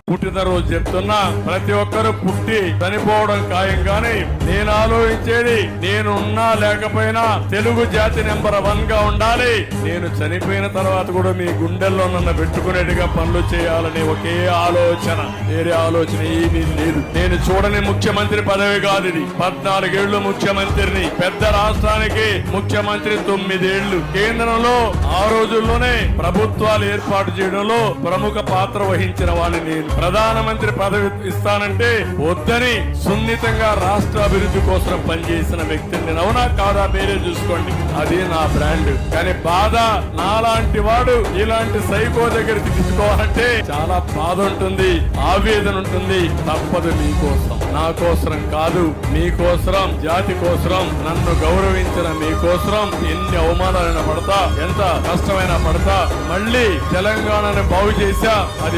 పుట్టినరోజు చెప్తున్నా, ప్రతి ఒక్కరు పుట్టి చనిపోవడం ఖాయం. కానీ నేను ఆలోచించేది, నేను ఉన్నా లేకపోయినా తెలుగు జాతి నెంబర్ 1 గా ఉండాలి. నేను చనిపోయిన తర్వాత కూడా మీ గుండెల్లో నన్ను పెట్టుకునేట్టుగా పనులు చేయాలని ఒకే ఆలోచన, వేరే ఆలోచన ఏమీ లేదు. నేను చూడని ముఖ్యమంత్రి పదవి కాదు ఇది. 14 ఏళ్లు ముఖ్యమంత్రిని, పెద్ద రాష్ట్రానికి ముఖ్యమంత్రి 9 ఏళ్లు, కేంద్రంలో ఆ రోజుల్లోనే ప్రభుత్వాలు ఏర్పాటు చేయడంలో ప్రముఖ పాత్ర వహించిన వాడిని నేను. ప్రధానమంత్రి పదవి ఇస్తానంటే వద్దని సున్నితంగా రాష్ట్ర అభివృద్ధి కోసం పనిచేసిన వ్యక్తిని నేను. అవునా కాదా మీరే చూసుకోండి, అది నా బ్రాండ్. కానీ బాధ, నాలాంటి వాడు ఇలాంటి సైకో దగ్గర తీసుకోవాలంటే చాలా బాధ ఉంటుంది, ఆవేదన ఉంటుంది. తప్పదు, మీకోసం, నా కోసరం కాదు, మీకోసరం, జాతి కోసరం, నన్ను గౌరవించిన మీకోసరం ఎన్ని అవమానాలైనా పడతా, ఎంత కష్టమైనా పడతా, మళ్ళీ తెలంగాణను బాగు చేశా. అది